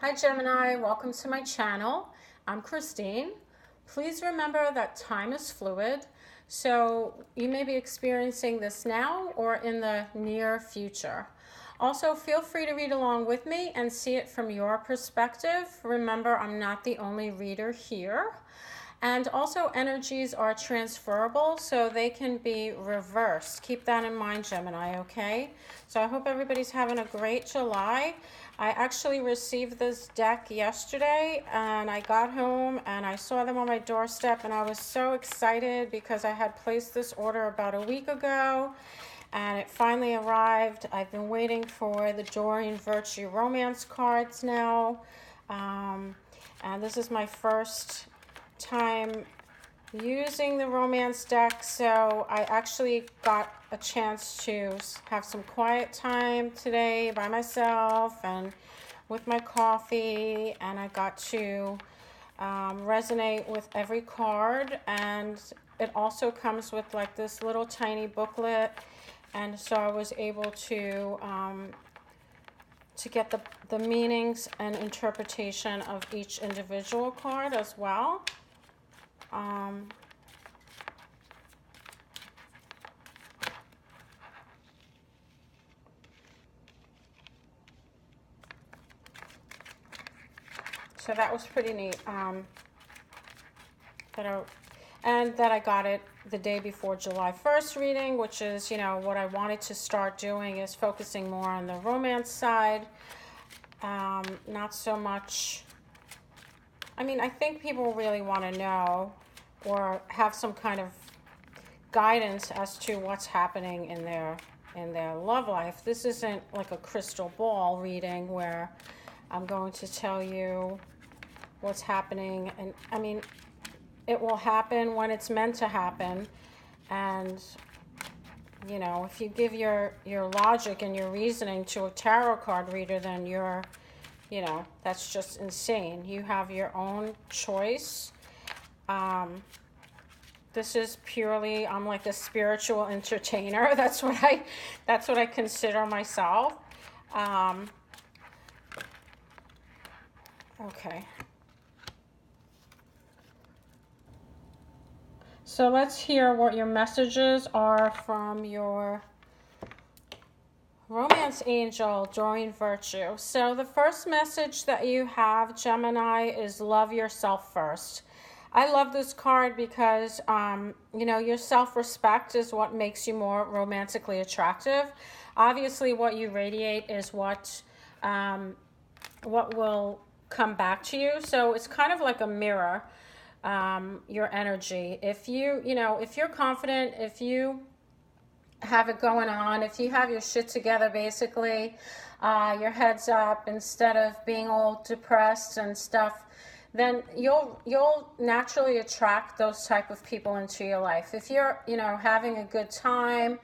Hi Gemini, welcome to my channel. I'm Christine. Please remember that time is fluid, so you may be experiencing this now or in the near future. Also, feel free to read along with me and see it from your perspective. Remember, I'm not the only reader here. And also, energies are transferable, so they can be reversed. Keep that in mind, Gemini, okay? So I hope everybody's having a great July. I actually received this deck yesterday, and I got home and I saw them on my doorstep, and I was so excited because I had placed this order about a week ago, and it finally arrived. I've been waiting for the Doreen Virtue romance cards now, and this is my first time using the romance deck, so I actually got a chance to have some quiet time today by myself and with my coffee, and I got to resonate with every card. And it also comes with like this little tiny booklet, and so I was able to get the meanings and interpretation of each individual card as well. So that was pretty neat. That I got it the day before July 1st reading, which is, what I wanted to start doing is focusing more on the romance side. Not so much. I think people really want to know or have some kind of guidance as to what's happening in their love life. This isn't like a crystal ball reading where I'm going to tell you what's happening, and it will happen when it's meant to happen. And if you give your logic and your reasoning to a tarot card reader, then that's just insane. You have your own choice. This is purely, I'm like a spiritual entertainer. That's what I consider myself. Okay. So let's hear what your messages are from your romance angel, Doreen Virtue. So the first message that you have, Gemini, is love yourself first. I love this card because, your self-respect is what makes you more romantically attractive. Obviously, what you radiate is what will come back to you. So it's kind of like a mirror. Your energy. If you're confident, if you have it going on, if you have your shit together, basically, your head's up instead of being all depressed and stuff, then you'll naturally attract those type of people into your life. If you're, having a good time,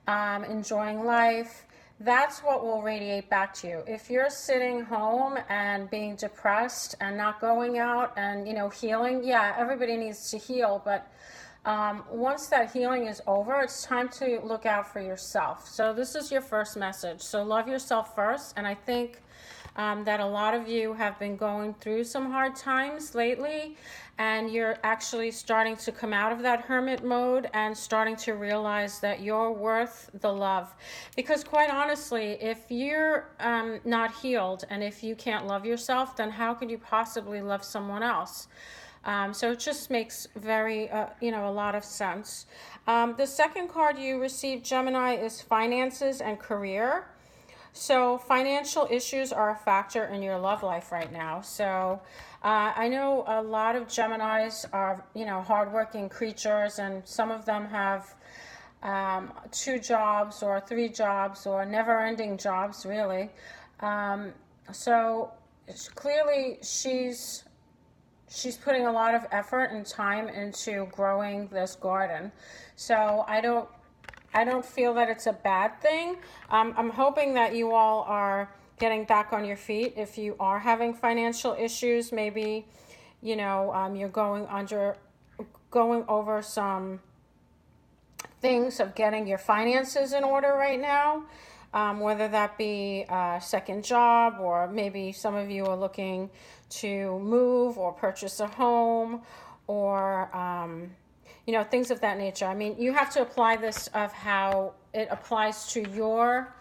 enjoying life, that's what will radiate back to you. If you're sitting home and being depressed and not going out and, healing, yeah, everybody needs to heal, but once that healing is over, it's time to look out for yourself. So this is your first message. So love yourself first. And I think that a lot of you have been going through some hard times lately, and you're actually starting to come out of that hermit mode and starting to realize that you're worth the love. Because quite honestly, if you're not healed and if you can't love yourself, then how could you possibly love someone else? So it just makes a lot of sense. The second card you received, Gemini, is finances and career. So financial issues are a factor in your love life right now. So I know a lot of Geminis are, hardworking creatures, and some of them have 2 jobs or 3 jobs or never-ending jobs, really. So clearly she's putting a lot of effort and time into growing this garden. So I don't feel that it's a bad thing. I'm hoping that you all are getting back on your feet. If you are having financial issues, maybe, you're going over some things of getting your finances in order right now. whether that be a second job, or maybe some of you are looking to move or purchase a home, or things of that nature. I mean, you have to apply this of how it applies to your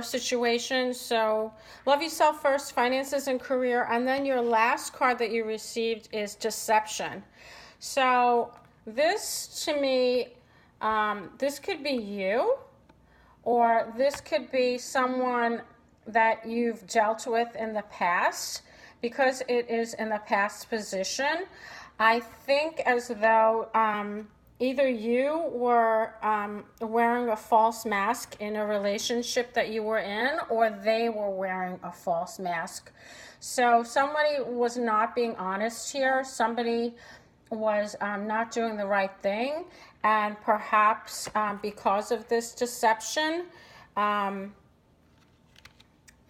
situation. So love yourself first, finances and career, and then your last card that you received is deception. So this, to me, this could be you, or this could be someone that you've dealt with in the past. Because it is in the past position, I think as though either you were wearing a false mask in a relationship that you were in, or they were wearing a false mask. So somebody was not being honest here. Somebody was not doing the right thing. And perhaps because of this deception,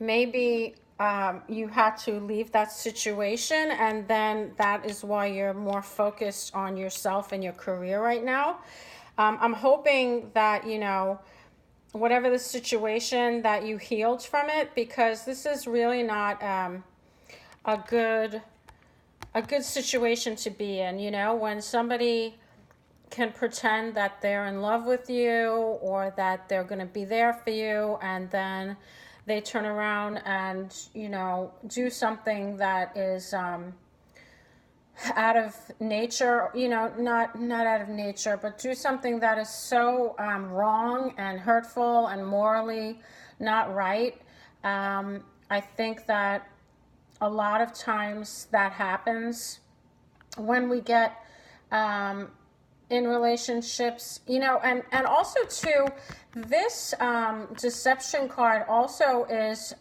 maybe you had to leave that situation, and then that is why you're more focused on yourself and your career right now. I'm hoping that, whatever the situation, that you healed from it, because this is really not a good situation to be in. When somebody can pretend that they're in love with you, or that they're going to be there for you, and then they turn around and, do something that is out of nature, not out of nature, but do something that is so wrong and hurtful and morally not right. I think that a lot of times that happens when we get in relationships, and also too, this deception card also is,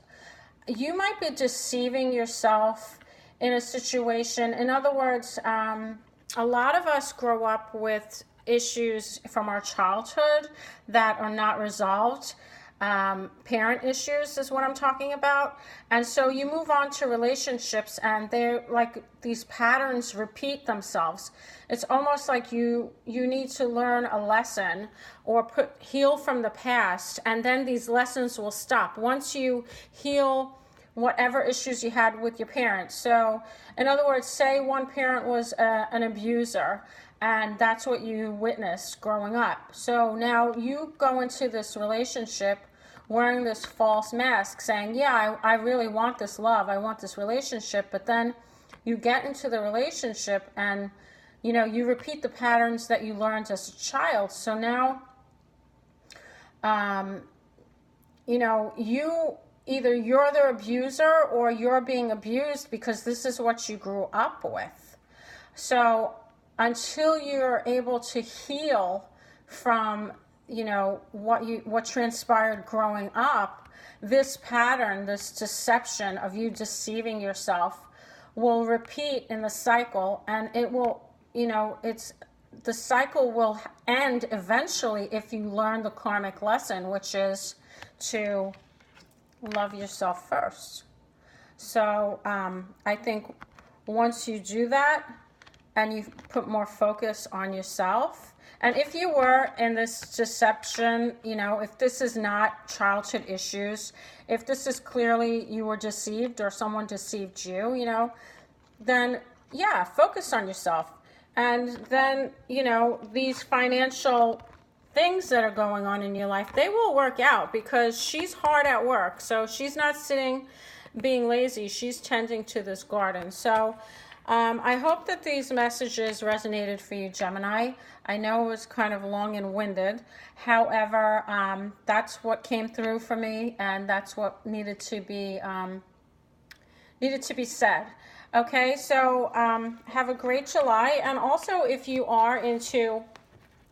you might be deceiving yourself in a situation. In other words, a lot of us grow up with issues from our childhood that are not resolved. Parent issues is what I'm talking about. And so you move on to relationships, and they're like, these patterns repeat themselves. It's almost like you need to learn a lesson, or heal from the past, and then these lessons will stop once you heal whatever issues you had with your parents. So in other words, say one parent was an abuser, and that's what you witnessed growing up. So now you go into this relationship wearing this false mask, saying, yeah, I really want this love, I want this relationship. But then you get into the relationship, and you repeat the patterns that you learned as a child. So now you either you're the abuser, or you're being abused, because this is what you grew up with. So until you're able to heal from what transpired growing up, this pattern, this deception of you deceiving yourself, will repeat in the cycle, and it will, the cycle will end eventually if you learn the karmic lesson, which is to love yourself first. So I think once you do that, and you put more focus on yourself, and if you were in this deception, if this is not childhood issues, if this is clearly you were deceived, or someone deceived you, then yeah, focus on yourself. And then, these financial things that are going on in your life, they will work out, because she's hard at work. So she's not sitting being lazy. She's tending to this garden. So I hope that these messages resonated for you, Gemini. I know it was kind of long and winded. However, that's what came through for me, and that's what needed to be said. Okay, so have a great July. And also, if you are into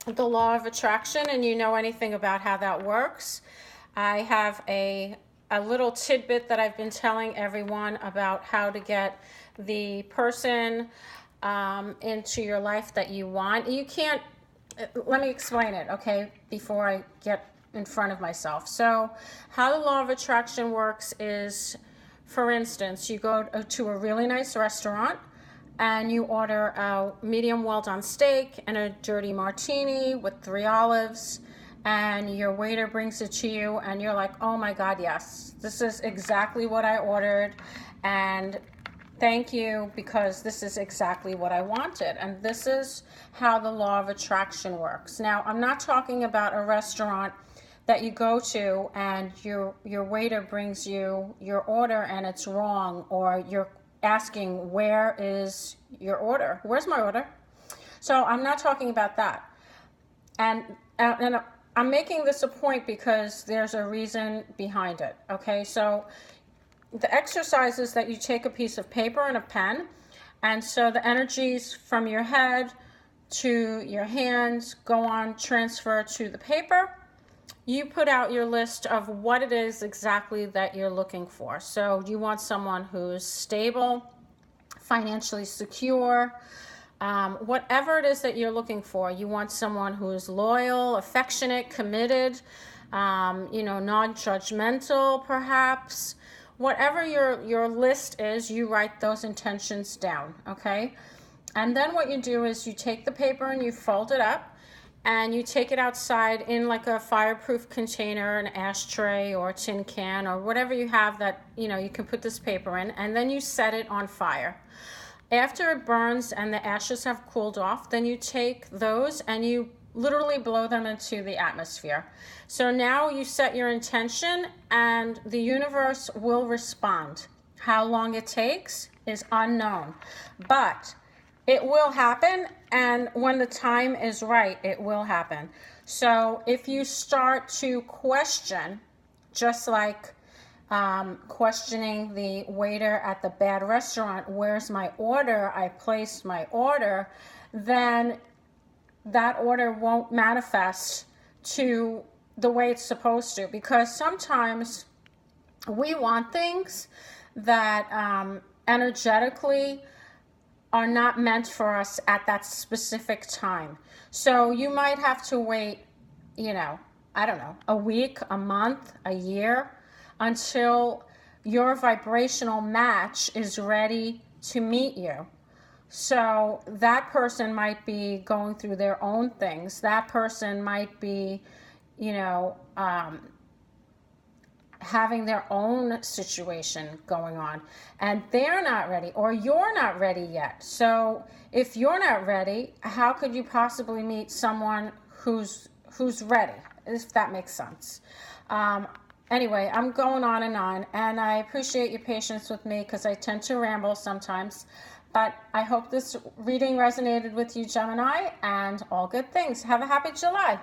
the law of attraction and you know anything about how that works, I have a little tidbit that I've been telling everyone about how to get the person into your life that you want. You can't, let me explain it, okay, before I get in front of myself. So how the law of attraction works is, for instance, you go to a really nice restaurant, and you order a medium well-done steak and a dirty martini with 3 olives, and your waiter brings it to you and you're like, oh my God, yes, this is exactly what I ordered, and thank you, because this is exactly what I wanted. And this is how the law of attraction works. Now, I'm not talking about a restaurant that you go to and your waiter brings you your order and it's wrong, or you're asking, where is your order? Where's my order? So I'm not talking about that. And I'm making this a point because there's a reason behind it. Okay, so the exercise is that you take a piece of paper and a pen, and so the energies from your head to your hands go on, transfer to the paper. You put out your list of what it is exactly that you're looking for. So you want someone who's stable, financially secure, whatever it is that you're looking for. You want someone who is loyal, affectionate, committed, non-judgmental, perhaps. Whatever your list is, you write those intentions down, okay? And then what you do is you take the paper and you fold it up, and you take it outside in like a fireproof container, an ashtray or a tin can or whatever you have that, you can put this paper in, and then you set it on fire. After it burns and the ashes have cooled off, then you take those and you literally blow them into the atmosphere. So now you set your intention and the universe will respond. How long it takes is unknown, but it will happen, and when the time is right, it will happen. So if you start to question, just like questioning the waiter at the bad restaurant, where's my order? I placed my order, then that order won't manifest to the way it's supposed to, because sometimes we want things that energetically are not meant for us at that specific time. So you might have to wait, I don't know, a week, a month, a year, until your vibrational match is ready to meet you. So that person might be going through their own things. That person might be, having their own situation going on, and they're not ready, or you're not ready yet. So if you're not ready, how could you possibly meet someone who's ready, if that makes sense? Anyway, I'm going on, and I appreciate your patience with me because I tend to ramble sometimes. But I hope this reading resonated with you, Gemini, and all good things. Have a happy July.